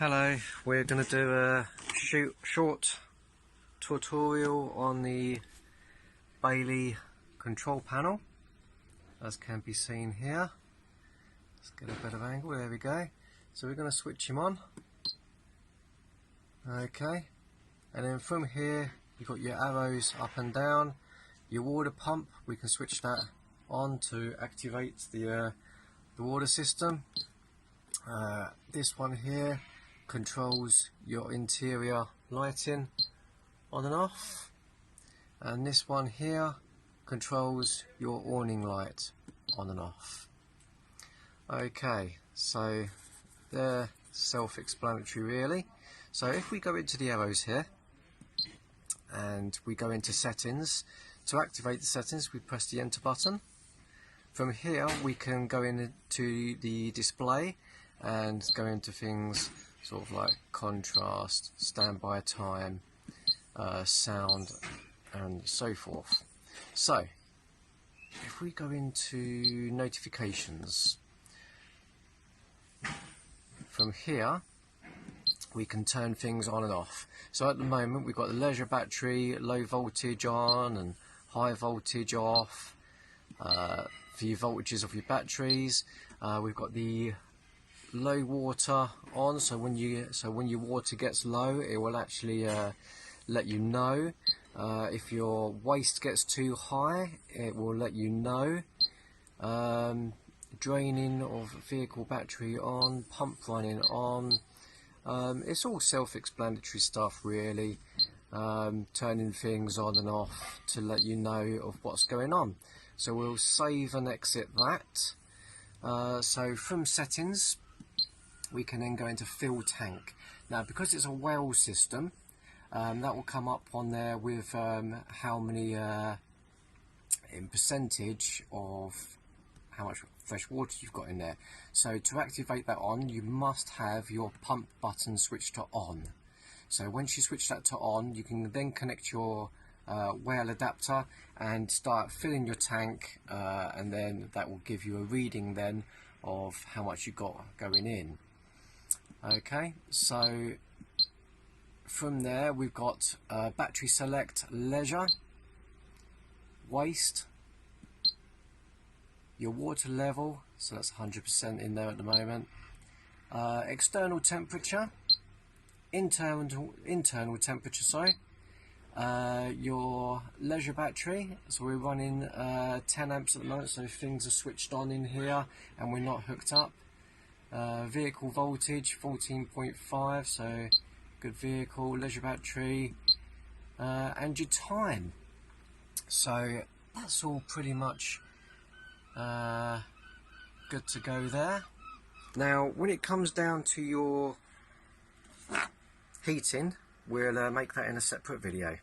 Hello, we're going to do a short tutorial on the Bailey control panel, as can be seen here. Let's get a better angle, there we go. So we're going to switch him on. Okay, and then from here you've got your arrows up and down. Your water pump, we can switch that on to activate the water system. This one here controls your interior lighting on and off, and this one here controls your awning light on and off. Okay, so they're self-explanatory really. So if we go into the arrows here and we go into settings, to activate the settings we press the enter button. From here we can go into the display and go into things sort of like contrast, standby time, sound and so forth. So if we go into notifications, from here we can turn things on and off. So at the moment we've got the leisure battery, low voltage on and high voltage off, for your voltages of your batteries. We've got the low water on, so when your water gets low it will actually let you know. If your waste gets too high it will let you know. Draining of vehicle battery on, pump running on. It's all self-explanatory stuff really. Turning things on and off to let you know of what's going on. So we'll save and exit that. So from settings we can then go into fill tank. Now because it's a well system, that will come up on there with how many in percentage of how much fresh water you've got in there. So to activate that on, you must have your pump button switched to on. So once you switch that to on, you can then connect your well adapter and start filling your tank, and then that will give you a reading then of how much you got going in. Okay, so from there we've got battery select, leisure, waste, your water level, so that's 100% in there at the moment, external temperature, internal temperature, sorry, your leisure battery, so we're running 10 amps at the moment, so things are switched on in here and we're not hooked up. Vehicle voltage 14.5, so good vehicle, leisure battery, and your time. So that's all pretty much good to go there. Now when it comes down to your heating, we'll make that in a separate video.